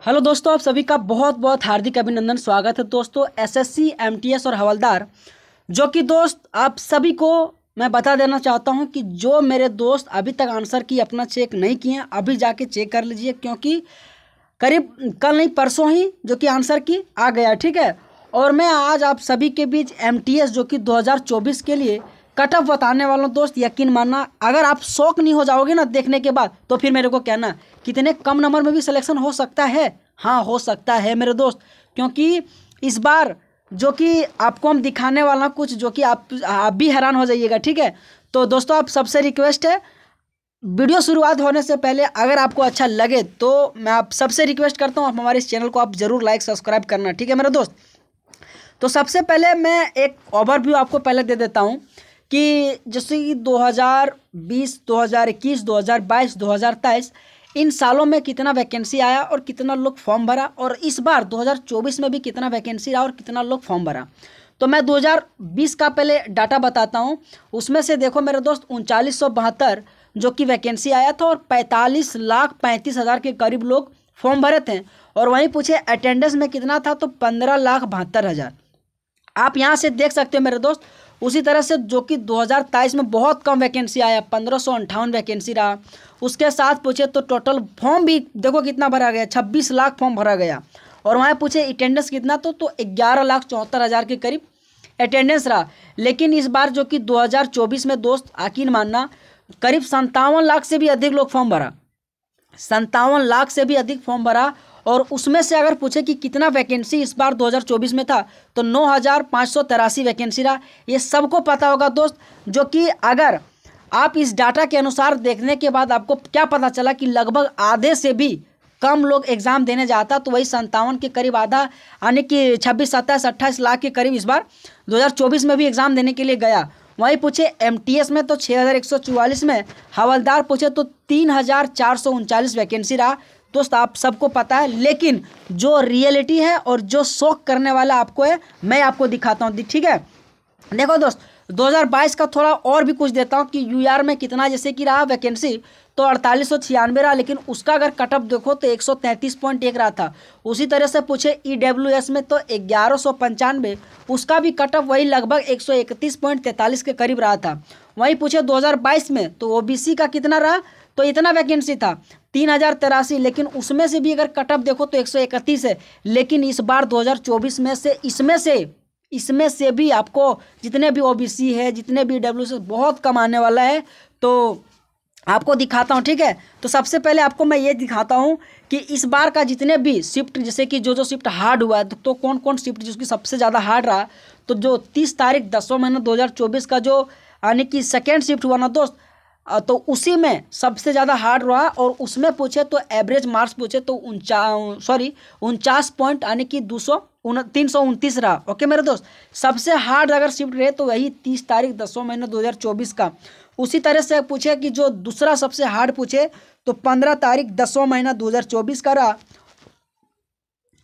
Hello दोस्तों, आप सभी का बहुत बहुत हार्दिक अभिनंदन। स्वागत है दोस्तों एसएससी, एमटीएस और हवलदार, जो कि दोस्त आप सभी को मैं बता देना चाहता हूं कि जो मेरे दोस्त अभी तक आंसर की अपना चेक नहीं किए हैं, अभी जाके चेक कर लीजिए, क्योंकि करीब कल नहीं परसों ही जो कि आंसर की आ गया, ठीक है। और मैं आज आप सभी के बीच एमटीएस जो कि 2024 के लिए कट ऑफ बताने वाला हूं दोस्त। यकीन मानना, अगर आप शौक नहीं हो जाओगे ना देखने के बाद, तो फिर मेरे को कहना कितने कम नंबर में भी सिलेक्शन हो सकता है। हाँ, हो सकता है मेरे दोस्त, क्योंकि इस बार जो कि आपको हम दिखाने वाला हूं कुछ जो कि आप भी हैरान हो जाइएगा, ठीक है। तो दोस्तों, आप सबसे रिक्वेस्ट है, वीडियो शुरुआत होने से पहले अगर आपको अच्छा लगे तो मैं आप सबसे रिक्वेस्ट करता हूँ आप हमारे इस चैनल को आप ज़रूर लाइक सब्सक्राइब करना, ठीक है मेरे दोस्त। तो सबसे पहले मैं एक ओवरव्यू आपको पहले दे देता हूँ कि जैसे कि 2020, 2021, 2022, 2023 इन सालों में कितना वैकेंसी आया और कितना लोग फॉर्म भरा, और इस बार 2024 में भी कितना वैकेंसी रहा और कितना लोग फॉर्म भरा। तो मैं 2020 का पहले डाटा बताता हूँ। उसमें से देखो मेरे दोस्त, 3972 जो कि वैकेंसी आया था और 45,35,000 के करीब लोग फॉर्म भरे थे। और वहीं पूछे अटेंडेंस में कितना था, तो 15,72,000। आप यहाँ से देख सकते हो मेरे दोस्त। उसी तरह से जो कि 2023 में बहुत कम वैकेंसी आया, 1558 वैकेंसी रहा। उसके साथ पूछे तो टोटल फॉर्म भी देखो कितना भरा गया, 26 लाख फॉर्म भरा गया। और वहाँ पूछे अटेंडेंस कितना, तो 11,74,000 के करीब अटेंडेंस रहा। लेकिन इस बार जो कि 2024 में दोस्त, यकीन मानना, करीब 57 लाख से भी अधिक लोग फॉर्म भरा, 57 लाख से भी अधिक फॉर्म भरा। और उसमें से अगर पूछे कि कितना वैकेंसी इस बार 2024 में था, तो 9,583 वैकेंसी रहा। ये सबको पता होगा दोस्त, जो कि अगर आप इस डाटा के अनुसार देखने के बाद आपको क्या पता चला कि लगभग आधे से भी कम लोग एग्जाम देने जाता, तो वही 57 के करीब आधा, यानी कि 26, 27, 28 लाख के करीब इस बार 2024 में भी एग्जाम देने के लिए गया। वहीं पूछे एमटीएस में तो 6,144 में, हवलदार पूछे तो 3,439 वैकेंसी रहा। दोस्त आप सबको पता है, लेकिन जो रियलिटी है और जो शौक करने वाला आपको है, मैं आपको दिखाता हूँ, ठीक है। देखो दोस्त, 2022 का थोड़ा और भी कुछ देता हूँ कि यूआर में कितना जैसे कि रहा वैकेंसी, तो 4896 रहा। लेकिन उसका अगर कटअप देखो तो 133.1 रहा था। उसी तरह से पूछे ईडब्ल्यूएस में तो 1195, उसका भी कटअप वही लगभग 131.43 के करीब रहा था। वहीं पूछे 2022 में तो ओबीसी का कितना रहा, तो इतना वैकेंसी था 3,083, लेकिन उसमें से भी अगर कटअप देखो तो 131 है। लेकिन इस बार 2024 में से इसमें से भी आपको जितने भी ओबीसी है, जितने भी डब्ल्यूसी, बहुत कम आने वाला है। तो आपको दिखाता हूँ, ठीक है। तो सबसे पहले आपको मैं ये दिखाता हूँ कि इस बार का जितने भी शिफ्ट, जैसे कि जो शिफ्ट हार्ड हुआ है, तो कौन कौन शिफ्ट जिसकी सबसे ज़्यादा हार्ड रहा। तो जो 30 तारीख 10वां महीना 2024 का जो यानी कि सेकेंड शिफ्ट हुआ ना दोस्त, तो उसी में सबसे ज़्यादा हार्ड रहा। और उसमें पूछे तो एवरेज मार्क्स पूछे तो 49 पॉइंट, यानी कि 329 रहा। ओके मेरे दोस्त, सबसे हार्ड अगर शिफ्ट रहे तो वही 30 तारीख 10वां महीना 2024 का। उसी तरह से पूछे कि जो दूसरा सबसे हार्ड पूछे तो 15 तारीख 10वां महीना 2024 का रहा।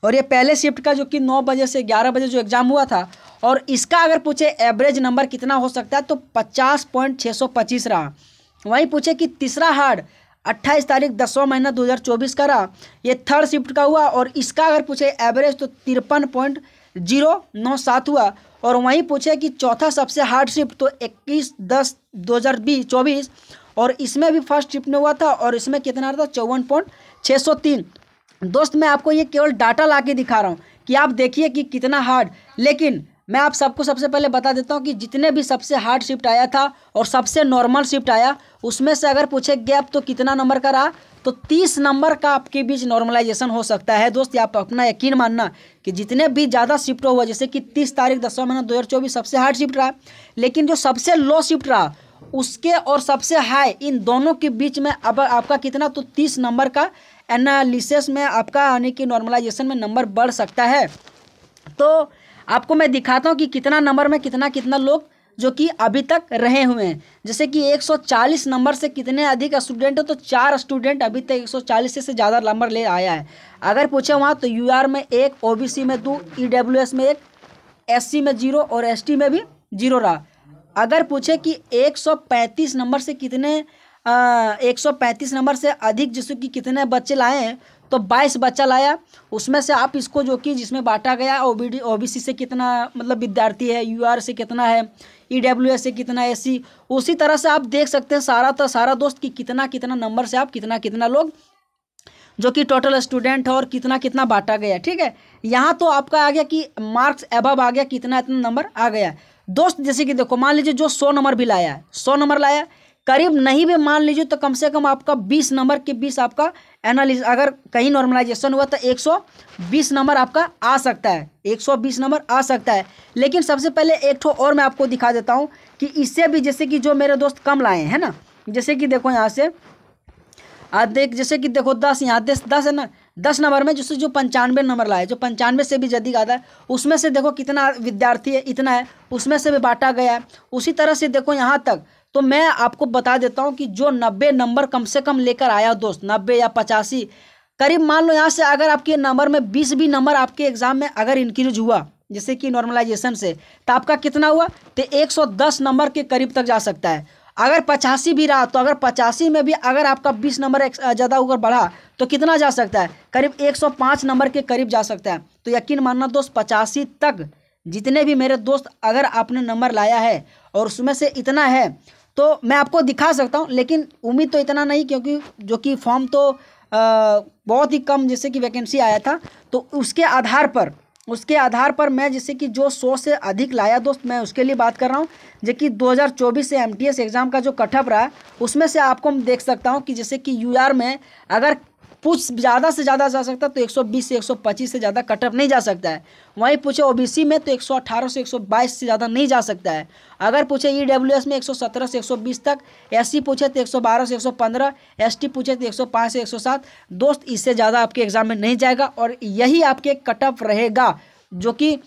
और ये पहले शिफ्ट का जो कि 9 बजे से 11 बजे जो एग्जाम हुआ था, और इसका अगर पूछे एवरेज नंबर कितना हो सकता है, तो 50.625 रहा। वहीं पूछे कि तीसरा हार्ड 28 तारीख 10वां महीना 2024 का रहा, ये थर्ड शिफ्ट का हुआ। और इसका अगर पूछे एवरेज तो 53.097 हुआ। और वहीं पूछे कि चौथा सबसे हार्ड शिफ्ट तो 21/10/2024, और इसमें भी फर्स्ट शिफ्ट में हुआ था, और इसमें कितना रहा था 54.603। दोस्त मैं आपको ये केवल डाटा ला के दिखा रहा हूँ कि आप देखिए कि कितना हार्ड। लेकिन मैं आप सबको सबसे पहले बता देता हूँ कि जितने भी सबसे हार्ड शिफ्ट आया था और सबसे नॉर्मल शिफ्ट आया, उसमें से अगर पूछे गैप तो कितना नंबर का रहा, तो 30 नंबर का आपके बीच नॉर्मलाइजेशन हो सकता है। दोस्त आप अपना यकीन मानना कि जितने भी ज़्यादा शिफ्ट हुआ, जैसे कि 30 तारीख 10वां महीना 2024 सबसे हार्ड शिफ्ट रहा, लेकिन जो सबसे लो शिफ्ट रहा उसके और सबसे हाई, इन दोनों के बीच में अब आपका कितना, तो 30 नंबर का एनालिसिस में आपका यानी कि नॉर्मलाइजेशन में नंबर बढ़ सकता है। तो आपको मैं दिखाता हूँ कि कितना नंबर में कितना कितना लोग जो कि अभी तक रहे हुए हैं। जैसे कि 140 नंबर से कितने अधिक स्टूडेंट हो, तो 4 स्टूडेंट अभी तक 140 से ज़्यादा नंबर ले आया है। अगर पूछे वहाँ तो यूआर में 1, ओबीसी में 2, ईडब्ल्यूएस में 1, एससी में 0 और एसटी में भी 0 रहा। अगर पूछे कि 135 नंबर से कितने 135 नंबर से अधिक जिसको कि कितने बच्चे लाए हैं, तो 22 बच्चा लाया, उसमें से आप इसको जो कि जिसमें बांटा गया ओबीसी से कितना मतलब विद्यार्थी है, यूआर से कितना है, ईडब्ल्यूएस से कितना, एससी, उसी तरह से आप देख सकते हैं सारा दोस्त कि कितना कितना नंबर से आप कितना कितना लोग जो कि टोटल स्टूडेंट है और कितना कितना बांटा गया। ठीक है, यहाँ तो आपका आ गया कि मार्क्स एबव आ गया, कितना इतना नंबर आ गया दोस्त। जैसे कि देखो मान लीजिए जो 100 नंबर भी लाया है, 100 नंबर लाया, करीब नहीं भी मान लीजिए तो कम से कम आपका 20 नंबर के 20 आपका एनालिस, अगर कहीं नॉर्मलाइजेशन हुआ तो 120 नंबर आपका आ सकता है, 120 नंबर आ सकता है। लेकिन सबसे पहले एक ठो और मैं आपको दिखा देता हूँ कि इससे भी जैसे कि जो मेरे दोस्त कम लाए हैं ना, जैसे कि देखो यहाँ से देख, जैसे कि देखो 10, यहाँ 10 है ना, 10 नंबर में जैसे जो 95 नंबर लाए, जो 95 से भी जल्दी आता है, उसमें से देखो कितना विद्यार्थी है, इतना है, उसमें से भी बांटा गया है। उसी तरह से देखो यहाँ तक तो मैं आपको बता देता हूँ कि जो 90 नंबर कम से कम लेकर आया दोस्त, 90 या 85 करीब, मान लो यहाँ से अगर आपके नंबर में 20 भी नंबर आपके एग्जाम में अगर इंक्रीज हुआ जैसे कि नॉर्मलाइजेशन से, तो आपका कितना हुआ, तो 110 नंबर के करीब तक जा सकता है। अगर 85 भी रहा तो अगर 85 में भी अगर आपका 20 नंबर ज़्यादा होकर बढ़ा तो कितना जा सकता है, करीब 105 नंबर के करीब जा सकता है। तो यकीन मानना दोस्त 85 तक जितने भी मेरे दोस्त अगर आपने नंबर लाया है और उसमें से इतना है तो मैं आपको दिखा सकता हूँ, लेकिन उम्मीद तो इतना नहीं, क्योंकि जो कि फॉर्म तो बहुत ही कम जैसे कि वैकेंसी आया था, तो उसके आधार पर मैं जैसे कि जो 100 से अधिक लाया दोस्त, मैं उसके लिए बात कर रहा हूँ। जो कि 2024 से एमटीएस एग्ज़ाम का जो कटअप रहा उसमें से आपको मैं देख सकता हूँ कि जैसे कि यूआर में अगर कुछ ज़्यादा से ज़्यादा जा सकता है तो 120 से 125 से ज़्यादा कटअप नहीं जा सकता है। वहीं पूछे ओबीसी में तो 118 से 122 से ज़्यादा नहीं जा सकता है। अगर पूछे ईडब्ल्यूएस में 117 से 120 तक, एससी पूछे तो 112 से 115, एसटी पूछे तो 105 से 107 दोस्त, इससे ज़्यादा आपके एग्ज़ाम में नहीं जाएगा और यही आपके कटअप रहेगा, जो कि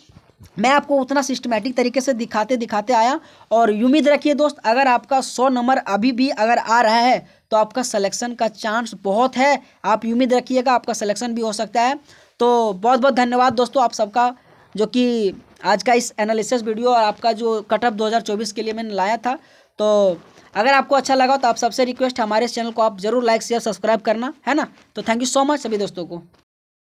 मैं आपको उतना सिस्टमेटिक तरीके से दिखाते आया। और उम्मीद रखिए दोस्त, अगर आपका 100 नंबर अभी भी अगर आ रहा है तो आपका सिलेक्शन का चांस बहुत है, आप उम्मीद रखिएगा आपका सिलेक्शन भी हो सकता है। तो बहुत बहुत धन्यवाद दोस्तों आप सबका, जो कि आज का इस एनालिसिस वीडियो और आपका जो कटअप 2024 के लिए मैंने लाया था। तो अगर आपको अच्छा लगा तो आप सबसे रिक्वेस्ट, हमारे चैनल को आप जरूर लाइक शेयर सब्सक्राइब करना है ना। तो थैंक यू सो मच सभी दोस्तों को।